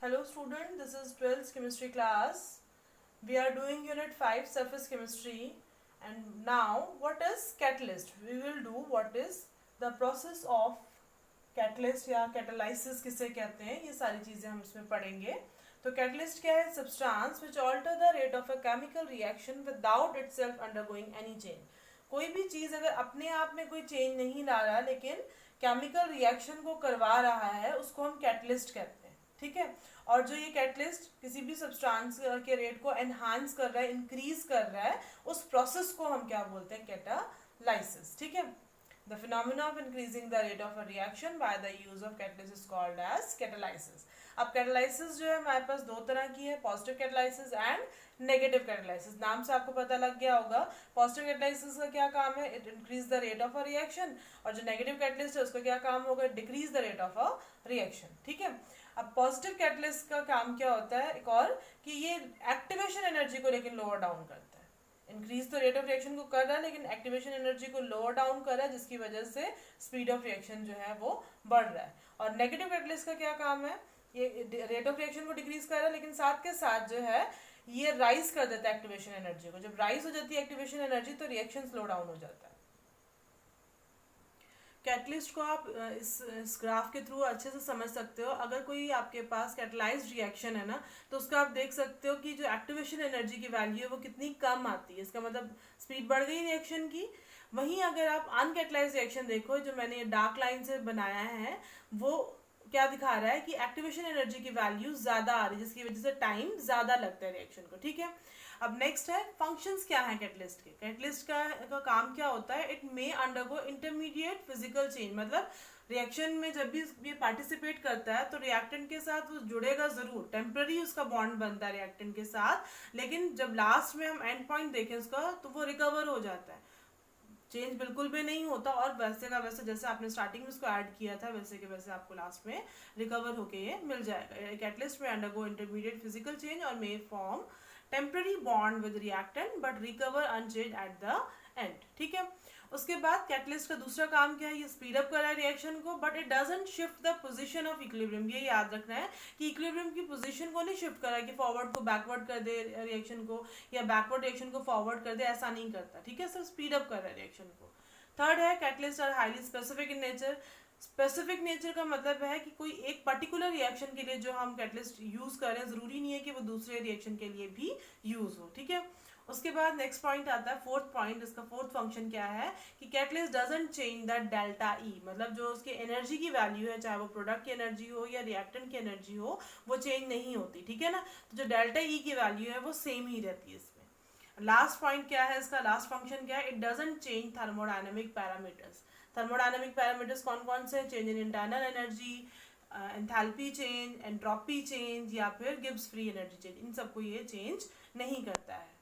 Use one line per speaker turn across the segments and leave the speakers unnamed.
Hello student, this is 12th chemistry class. We are doing unit 5 surface chemistry, and now what is catalyst? We will do what is the process of catalyst या catalysis किसे कहते हैं, ये सारी चीज़ें हम इसमें पढ़ेंगे. तो catalyst क्या है? Substance which alter the rate of a chemical reaction without itself undergoing any change. कोई भी चीज़ अगर अपने आप में कोई चेंज नहीं ला रहा लेकिन केमिकल रिएक्शन को करवा रहा है उसको हम कैटलिस्ट कहते हैं. ठीक है. और जो ये कैटलिस्ट किसी भी सब्सटेंस के रेट को एनहांस कर रहा है, इंक्रीज कर रहा है, उस प्रोसेस को हम क्या बोलते हैं? कैटालाइसिस. ठीक है. The phenomena of increasing the rate of a reaction by the use of catalyst is called as catalysis. अब कैटालाइसिस जो है हमारे पास दो तरह की है, positive catalysis and negative catalysis. नाम से आपको पता लग गया होगा. पॉजिटिव कैटालाइसिस का क्या काम है? It increase the rate of a reaction. और जो नेगेटिव कैटलिस्ट है उसका क्या काम होगा? Decrease the rate of a reaction. ठीक है. अब पॉजिटिव कैटलिस्ट का काम क्या होता है एक और, कि ये एक्टिवेशन एनर्जी को लेकिन लोअर डाउन करता है. इंक्रीज तो रेट ऑफ रिएक्शन को कर रहा है लेकिन एक्टिवेशन एनर्जी को लोअर डाउन कर रहा है, जिसकी वजह से स्पीड ऑफ रिएक्शन जो है वो बढ़ रहा है. और नेगेटिव कैटलिस्ट का क्या काम है? ये रेट ऑफ रिएक्शन को डिक्रीज कर रहा है लेकिन साथ के साथ जो है ये राइज कर देता है एक्टिवेशन एनर्जी को. जब राइज हो जाती है एक्टिवेशन एनर्जी तो रिएक्शन स्लो डाउन हो जाता है. कैटलिस्ट को आप इस ग्राफ के थ्रू अच्छे से समझ सकते हो. अगर कोई आपके पास कैटलाइज्ड रिएक्शन है ना, तो उसका आप देख सकते हो कि जो एक्टिवेशन एनर्जी की वैल्यू है वो कितनी कम आती है. इसका मतलब स्पीड बढ़ गई रिएक्शन की. वहीं अगर आप अनकैटलाइज्ड रिएक्शन देखो, जो मैंने ये डार्क लाइन से बनाया है, वो क्या दिखा रहा है कि एक्टिवेशन एनर्जी की वैल्यू ज्यादा आ रही है, जिसकी वजह से टाइम ज्यादा लगता है रिएक्शन को. ठीक है. अब नेक्स्ट है फंक्शंस क्या है कैटलिस्ट के. कैटलिस्ट का काम क्या होता है? It may undergo intermediate physical change. मतलब रिएक्शन में जब भी ये पार्टिसिपेट करता है तो रिएक्टेंट के साथ वो जुड़ेगा जरूर, टेम्पररी उसका बॉन्ड बनता है रिएक्टेंट के साथ, लेकिन जब लास्ट में हम एंड पॉइंट देखें उसका तो वो रिकवर हो जाता है. चेंज बिल्कुल भी नहीं होता और वैसे का वैसे जैसे आपने स्टार्टिंग में उसको ऐड किया था वैसे के वैसे आपको लास्ट में रिकवर होके ये मिल जाएगा. कैटलिस्ट में अंडरगो इंटरमीडिएट फिजिकल चेंज और may form temporary bond with reactant but recover unchanged at the end. ठीक है. उसके बाद कैटलिस्ट का दूसरा काम क्या है? ये स्पीड अप कर रहा है रिएक्शन को, but it doesn't shift the position of equilibrium. ये याद रखना है कि इक्विलिब्रियम की पोजीशन को नहीं शिफ्ट कर रहा है कि फॉरवर्ड को बैकवर्ड कर दे रिएक्शन को या बैकवर्ड रिएक्शन को फॉरवर्ड कर दे, ऐसा नहीं करता. ठीक है. सिर्फ स्पीड अप कर रहा है रिएक्शन को. थर्ड है catalyst are highly specific in nature. Specific nature का मतलब है कि कोई एक पर्टिकुलर रिएक्शन के लिए जो हम कैटलिस्ट यूज कर रहे हैं जरूरी नहीं है कि वो दूसरे रिएक्शन के लिए भी यूज हो. ठीक है. उसके बाद नेक्स्ट पॉइंट आता है फोर्थ पॉइंट. इसका फोर्थ फंक्शन क्या है कि catalyst doesn't change the delta E. मतलब जो उसकी एनर्जी की वैल्यू है, चाहे वो प्रोडक्ट की एनर्जी हो या रिएक्टेंट की एनर्जी हो, वो चेंज नहीं होती. ठीक है ना. तो जो डेल्टा ई की वैल्यू है वो सेम ही रहती है इसमें. लास्ट पॉइंट क्या है इसका? लास्ट फंक्शन क्या है? It doesn't change thermodynamic parameters. Thermodynamic parameters कौन कौन से? Change in internal energy, enthalpy change, entropy change या फिर गिब्स फ्री एनर्जी चेंज. इन सबको ये चेंज नहीं करता है.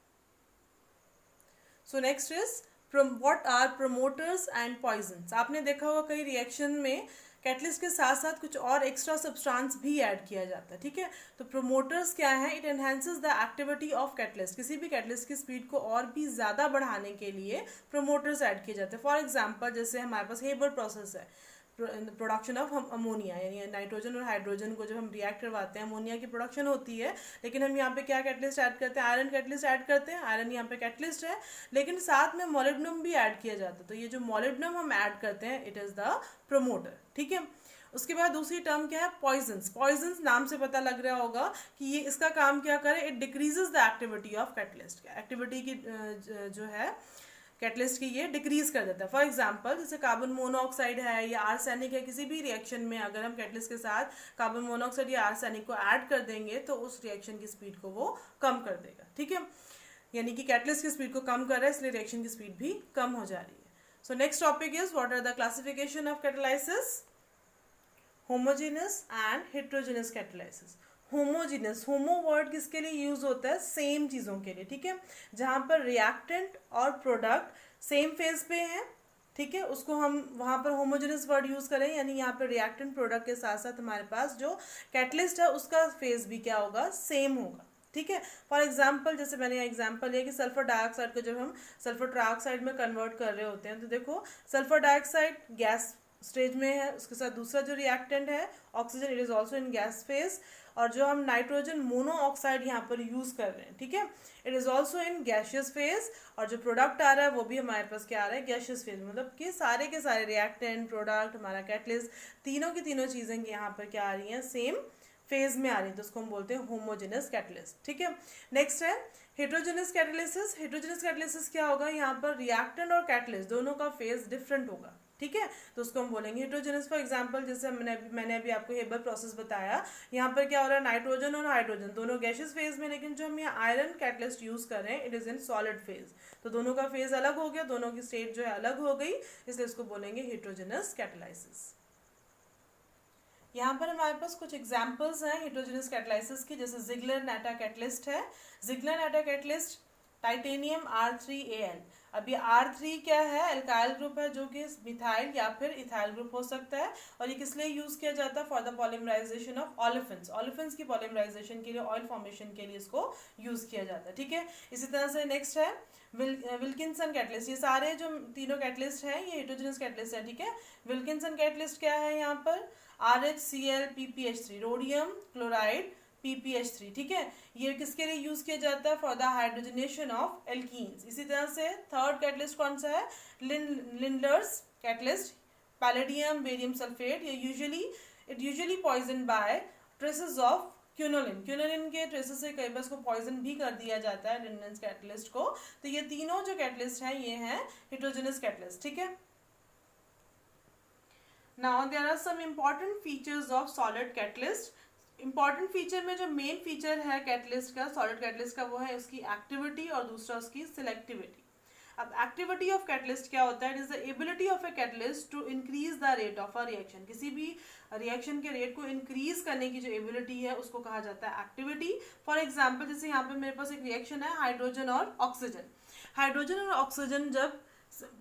So next is what are promoters and poisons. आपने देखा होगा कई रिएक्शन में कैटलिस्ट के साथ साथ कुछ और एक्स्ट्रा सब्सटेंस भी ऐड किया जाता है. ठीक है. तो प्रोमोटर्स क्या है? It enhances the activity of catalyst. किसी भी कैटलिस्ट की स्पीड को और भी ज़्यादा बढ़ाने के लिए प्रोमोटर्स ऐड किए जाते हैं. फॉर एग्जांपल जैसे हमारे पास हेबर प्रोसेस है, प्रोडक्शन ऑफ अमोनिया, यानी नाइट्रोजन और हाइड्रोजन को जब हम रिएक्ट करवाते हैं अमोनिया की प्रोडक्शन होती है. लेकिन हम यहाँ पे क्या कैटलिस्ट ऐड करते हैं? आयरन कैटलिस्ट ऐड करते हैं. आयरन यहाँ पे कैटलिस्ट है, लेकिन साथ में मोलिब्डेनम भी ऐड किया जाता है. तो ये जो मोलिब्डेनम हम ऐड करते हैं इट इज़ द प्रमोटर. ठीक है. उसके बाद दूसरी टर्म क्या है? पॉइजन्स. पॉइजन्स नाम से पता लग रहा होगा कि ये इसका काम क्या करे? It decreases the activity of catalyst. Activity की जो है कैटलिस्ट की ये डिक्रीज कर देता है. फॉर एग्जांपल जैसे कार्बन मोनोऑक्साइड है या आर्सेनिक है, किसी भी रिएक्शन में अगर हम कैटलिस्ट के साथ कार्बन मोनोऑक्साइड या आर्सेनिक को ऐड कर देंगे तो उस रिएक्शन की स्पीड को वो कम कर देगा. ठीक है. यानी कि कैटलिस्ट की स्पीड को कम कर रहा है इसलिए रिएक्शन की स्पीड भी कम हो जा रही है. So next topic is what are the classification of catalysis. Homogeneous and heterogeneous catalysis. Homogeneous, homo word किसके लिए यूज होता है? सेम चीज़ों के लिए. ठीक है. जहाँ पर रिएक्टेंट और प्रोडक्ट सेम फेज पे हैं, ठीक है, उसको हम वहाँ पर होमोजेनस वर्ड यूज करें. यानी यहाँ पर रिएक्टेंट प्रोडक्ट के साथ साथ हमारे पास जो कैटलिस्ट है उसका फेज भी क्या होगा? सेम होगा. ठीक है. फॉर एग्जाम्पल जैसे मैंने एग्जाम्पल लिया कि सल्फर डाइऑक्साइड को जब हम सल्फर ट्राइऑक्साइड में कन्वर्ट कर रहे होते हैं तो देखो सल्फर डाइऑक्साइड गैस स्टेज में है, उसके साथ दूसरा जो रिएक्टेंट है oxygen, it is also in gas phase, और जो हम नाइट्रोजन मोनोऑक्साइड यहाँ पर यूज कर रहे हैं, ठीक है, it is also in gaseous phase, और जो प्रोडक्ट आ रहा है वो भी हमारे पास क्या आ रहा है, गैशियस फेज, मतलब कि सारे के सारे रिएक्टेंट, प्रोडक्ट, हमारा कैटलिस्ट, तीनों की तीनों चीजें यहाँ पर क्या आ रही हैं, सेम फेज में आ रही है, तो उसको हम बोलते हैं होमोजेनस कैटलिस्ट, ठीक है। नेक्स्ट है हेट्रोजेनस कैटलिसिस। हेट्रोजेनस कैटलिसिस क्या होगा, यहाँ पर रिएक्टेंट और कैटलिस्ट दोनों का फेज डिफरेंट होगा, ठीक है, तो उसको हम बोलेंगे हेट्रोजेनस। फॉर एग्जांपल जैसे मैंने अभी आपको हेबर प्रोसेस बताया, यहाँ पर क्या हो रहा है, नाइट्रोजन और हाइड्रोजन दोनों गैशियस फेज में, लेकिन जो हम यहाँ आयरन कैटलिस्ट यूज कर रहे हैं it is in solid phase, तो दोनों का फेज अलग हो गया, दोनों की स्टेट जो है अलग हो गई, इसलिए इसको बोलेंगे हेट्रोजेनस कैटलाइसिस। यहाँ पर हमारे पास कुछ एग्जाम्पल्स हैं हेट्रोजेनस कैटलाइसिस की, जैसे जिगलर नाटा कैटलिस्ट है। जिगलर नाटा कैटलिस्ट टाइटेनियम R3Al। अब ये R3 क्या है, एल्काइल ग्रुप है जो कि मिथाइल या फिर इथाइल ग्रुप हो सकता है, और ये किस लिए यूज किया जाता है, for the polymerisation of olefins. Olefins की पॉलीमराइजेशन के लिए, ऑयल फॉर्मेशन के लिए इसको यूज किया जाता है, ठीक है। इसी तरह से नेक्स्ट है विल्किंसन कैटलिस्ट। ये सारे जो तीनों कैटलिस्ट हैं ये हेट्रोजेनस कैटलिस्ट है, ठीक है। विल्किंसन कैटलिस्ट क्या है, यहाँ पर RHCl रोडियम क्लोराइड PPH3, ठीक है, ये किसके लिए यूज किया जाता है, for the hydrogenation of alkenes. इसी तरह से थर्ड कैटलिस्ट कौन सा है, Lindlar's catalyst, palladium barium sulphate. ये usually poison by traces of quinoline. Quinoline के ट्रेसेस से कई बार इसको पॉइजन भी कर दिया जाता है लिंडलर्स कैटलिस्ट को। तो ये तीनों जो कैटलिस्ट हैं ये हैं हेट्रोजेनस कैटलिस्ट, ठीक है। Now there are some important features of solid catalyst. Important feature में जो मेन फीचर है कैटलिस्ट का, सॉलिड कैटलिस्ट का, वो है उसकी एक्टिविटी और दूसरा उसकी सिलेक्टिविटी। अब एक्टिविटी ऑफ कैटलिस्ट क्या होता है, it is the ability of a catalyst to increase the rate of a reaction. किसी भी रिएक्शन के रेट को इंक्रीज करने की जो एबिलिटी है उसको कहा जाता है एक्टिविटी। फॉर एग्जाम्पल जैसे यहाँ पे मेरे पास एक रिएक्शन है हाइड्रोजन और ऑक्सीजन। हाइड्रोजन और ऑक्सीजन जब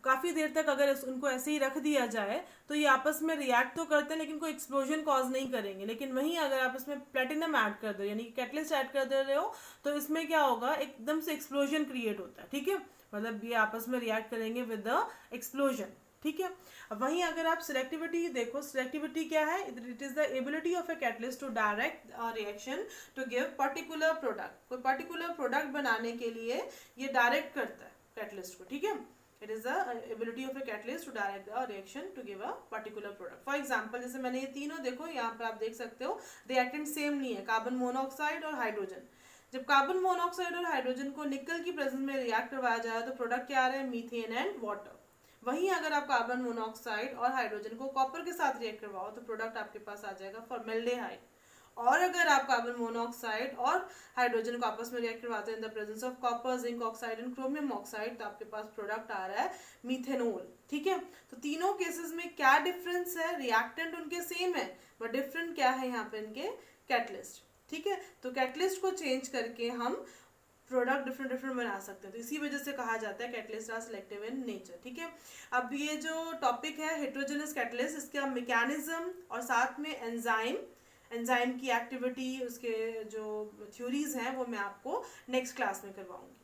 काफ़ी देर तक अगर उनको ऐसे ही रख दिया जाए तो ये आपस में रिएक्ट तो करते हैं लेकिन कोई एक्सप्लोजन कॉज नहीं करेंगे। लेकिन वहीं अगर आप इसमें प्लेटिनम ऐड कर दो यानी कि कैटलिस्ट ऐड कर दे रहे हो तो इसमें क्या होगा, एकदम से एक्सप्लोजन क्रिएट होता है, ठीक है, मतलब ये आपस में रिएक्ट करेंगे विद द एक्सप्लोजन, ठीक है। अब वहीं अगर आप सिलेक्टिविटी देखो, सिलेक्टिविटी क्या है, it is the ability of a catalyst to direct reaction to give particular product. कोई पर्टिकुलर प्रोडक्ट बनाने के लिए ये डायरेक्ट करता है कैटलिस्ट को, ठीक है। It is the ability of a catalyst to direct the reaction to give a particular product. For example, जैसे मैंने ये तीनों देखो यहाँ पर आप देख सकते हो रिएक्टेंट सेम नहीं है, कार्बन मोनोऑक्साइड और हाइड्रोजन। जब कार्बन मोनोऑक्साइड और हाइड्रोजन को निकल की प्रेजेंस में रिएक्ट करवाया जाए तो प्रोडक्ट क्या आ रहा है, मीथेन एंड वाटर। वहीं अगर आप कार्बन मोनोऑक्साइड और हाइड्रोजन को कॉपर के साथ रिएक्ट करवाओ तो प्रोडक्ट आपके पास आ जाएगा फॉर्मेल्डिहाइड। और अगर आप कार्बन मोनोऑक्साइड और हाइड्रोजन को आपस में रिएक्ट करवाते हैं in the presence of copper, zinc oxide and chromium oxide तो आपके पास प्रोडक्ट आ रहा है मीथेनॉल, ठीक है। तो तीनों केसेस में क्या डिफरेंस है, रिएक्टेंट उनके सेम है बट डिफरेंट क्या है यहाँ पे इनके कैटलिस्ट, ठीक है। तो कैटलिस्ट को चेंज करके हम प्रोडक्ट डिफरेंट बना सकते हैं, तो इसी वजह से कहा जाता है catalyst are selective in nature, ठीक है। अब ये जो टॉपिक है हेट्रोजेनस कैटलिस्ट, इसका मैकेनिज्म और साथ में एंजाइम की एक्टिविटी, उसके जो थ्योरीज हैं वो मैं आपको नेक्स्ट क्लास में करवाऊंगी।